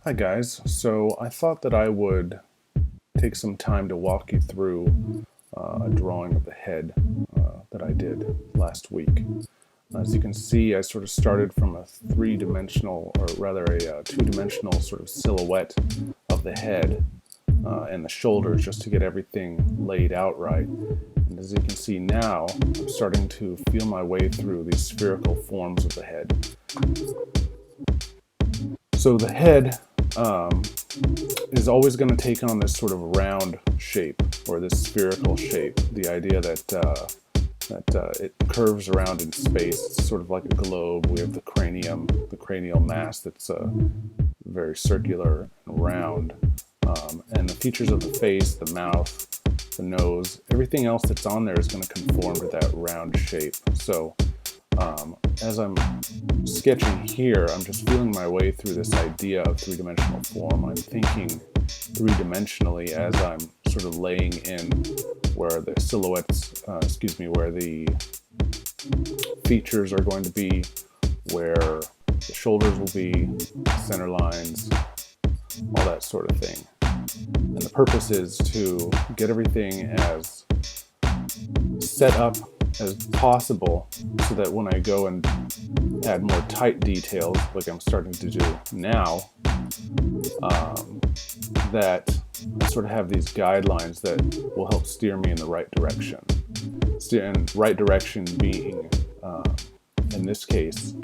Hi guys, so I thought that I would take some time to walk you through a drawing of the head that I did last week. As you can see, I sort of started from a three-dimensional, or rather a two-dimensional sort of silhouette of the head and the shoulders just to get everything laid out right. And as you can see now, I'm starting to feel my way through these spherical forms of the head. So the head is always going to take on this sort of round shape or this spherical shape. The idea that it curves around in space. It's sort of like a globe. We have the cranium, the cranial mass that's very circular and round. And the features of the face, the mouth, the nose, everything else that's on there is going to conform to that round shape. So as I'm sketching here, I'm just feeling my way through this idea of three-dimensional form. I'm thinking three-dimensionally as I'm sort of laying in where the silhouettes, where the features are going to be, where the shoulders will be, center lines, all that sort of thing. And the purpose is to get everything as set up as possible so that when I go and add more tight details, like I'm starting to do now, that I sort of have these guidelines that will help steer me in the right direction. And right direction being, in this case,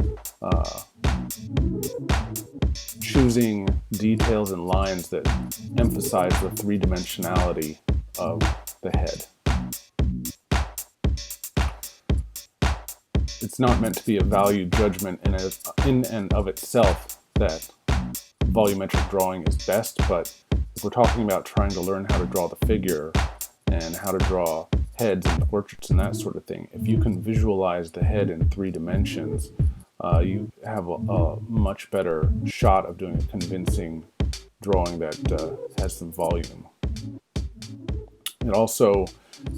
choosing details and lines that emphasize the three-dimensionality of the head. It's not meant to be a value judgment in and of itself that volumetric drawing is best, but if we're talking about trying to learn how to draw the figure and how to draw heads and portraits and that sort of thing, if you can visualize the head in 3 dimensions, you have a much better shot of doing a convincing drawing that has some volume. It also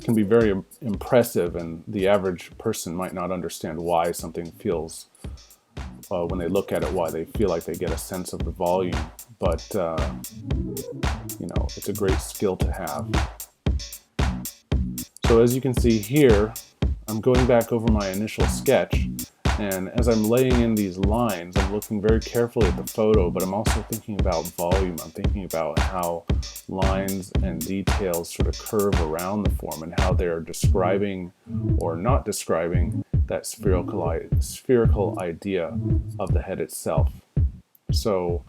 can be very impressive, and the average person might not understand why something feels, when they look at it, why they feel like they get a sense of the volume. But, it's a great skill to have. So as you can see here, I'm going back over my initial sketch, and as I'm laying in these lines, I'm looking very carefully at the photo, but I'm also thinking about volume. I'm thinking about how lines and details sort of curve around the form and how they're describing or not describing that spherical idea of the head itself. So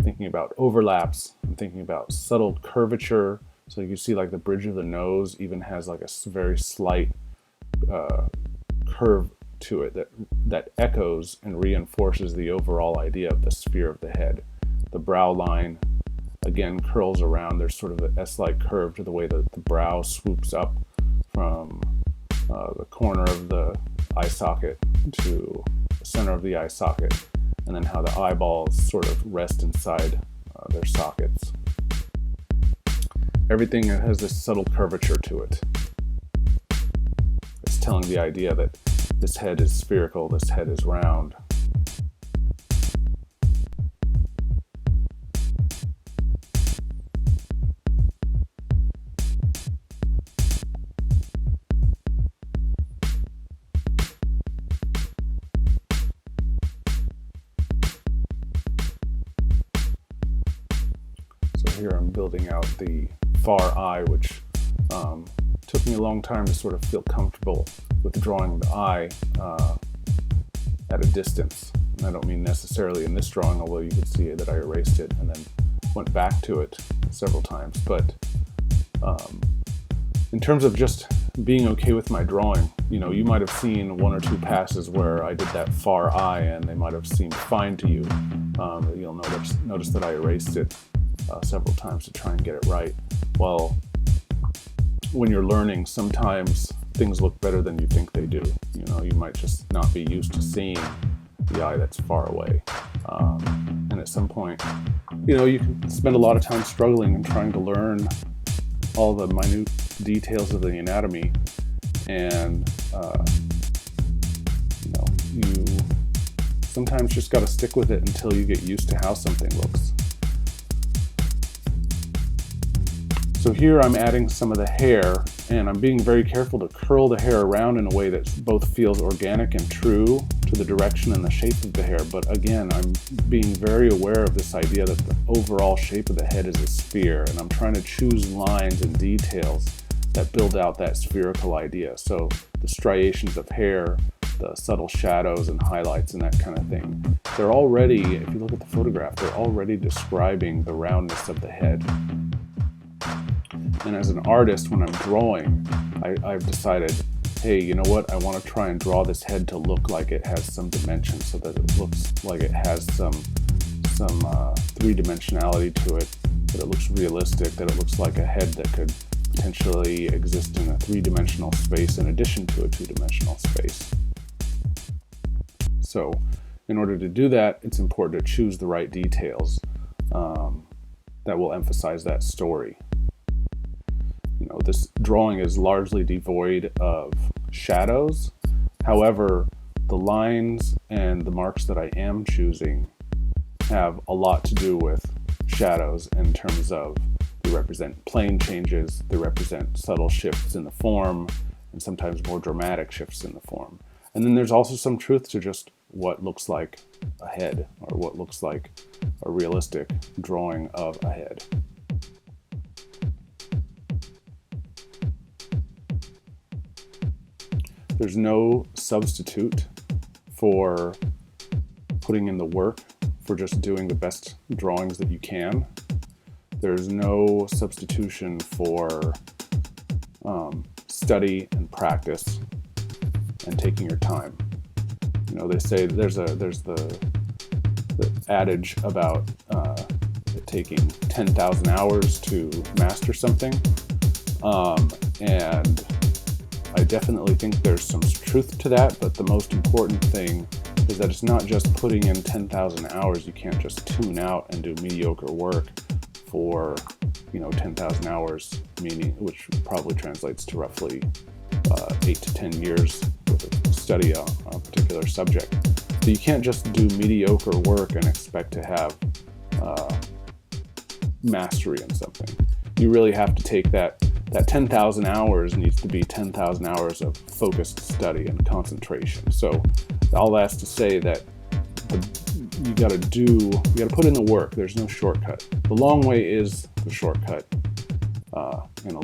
thinking about overlaps, I'm thinking about subtle curvature. So you see like the bridge of the nose even has like a very slight curve to it that echoes and reinforces the overall idea of the sphere of the head. The brow line again curls around. There's sort of an S-like curve to the way that the brow swoops up from the corner of the eye socket to the center of the eye socket, and then how the eyeballs sort of rest inside their sockets. Everything has this subtle curvature to it. It's telling the idea that this head is spherical, this head is round. So here I'm building out the far eye, which took me a long time to sort of feel comfortable with drawing the eye at a distance. And I don't mean necessarily in this drawing, although you can see that I erased it and then went back to it several times. But in terms of just being okay with my drawing, you might have seen 1 or 2 passes where I did that far eye and they might have seemed fine to you. You'll notice that I erased it several times to try and get it right. Well, when you're learning, sometimes things look better than you think they do. You might just not be used to seeing the eye that's far away. And at some point, you can spend a lot of time struggling and trying to learn all the minute details of the anatomy. And, you sometimes just got to stick with it until you get used to how something looks. So here I'm adding some of the hair, and I'm being very careful to curl the hair around in a way that both feels organic and true to the direction and the shape of the hair. But again, I'm being very aware of this idea that the overall shape of the head is a sphere, and I'm trying to choose lines and details that build out that spherical idea. So the striations of hair, the subtle shadows and highlights and that kind of thing. They're already, if you look at the photograph, they're already describing the roundness of the head. And as an artist, when I'm drawing, I've decided, hey, you know what? I want to try and draw this head to look like it has some dimension, so that it looks like it has some three-dimensionality to it, that it looks realistic, that it looks like a head that could potentially exist in a three-dimensional space in addition to a two-dimensional space. So in order to do that, it's important to choose the right details that will emphasize that story. You know, this drawing is largely devoid of shadows. However, the lines and the marks that I am choosing have a lot to do with shadows in terms of they represent plane changes, they represent subtle shifts in the form, and sometimes more dramatic shifts in the form. And then there's also some truth to just what looks like a head, or what looks like a realistic drawing of a head. There's no substitute for putting in the work, for just doing the best drawings that you can. There's no substitution for study and practice and taking your time. You know, they say there's the adage about it taking 10,000 hours to master something, and I definitely think there's some truth to that, but the most important thing is that it's not just putting in 10,000 hours. You can't just tune out and do mediocre work for, 10,000 hours, meaning, which probably translates to roughly 8 to 10 years with a study on a particular subject. So you can't just do mediocre work and expect to have mastery in something. You really have to take that 10,000 hours needs to be 10,000 hours of focused study and concentration. So all that's to say that you got to put in the work. There's no shortcut. The long way is the shortcut in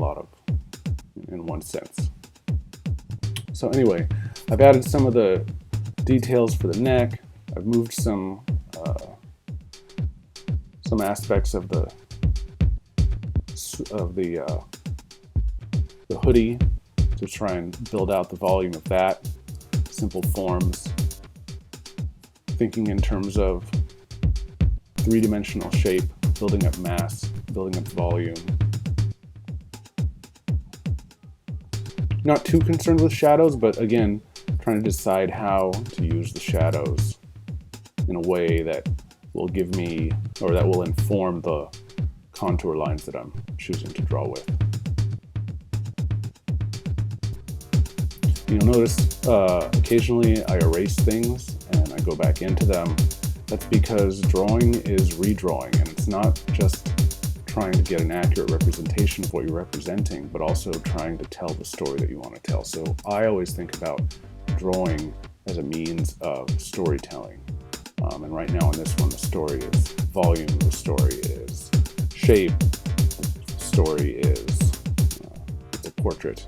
one sense. So anyway, I've added some of the details for the neck. I've moved some aspects of the hoodie to try and build out the volume of that. Simple forms. Thinking in terms of three-dimensional shape, building up mass, building up volume. Not too concerned with shadows, but again, trying to decide how to use the shadows in a way that will give me, or that will inform the contour lines that I'm choosing to draw with. You'll notice occasionally I erase things and I go back into them. That's because drawing is redrawing, and it's not just trying to get an accurate representation of what you're representing, but also trying to tell the story that you want to tell. So I always think about drawing as a means of storytelling. And right now in this one, the story is volume, the story is shape, the story is it's a portrait.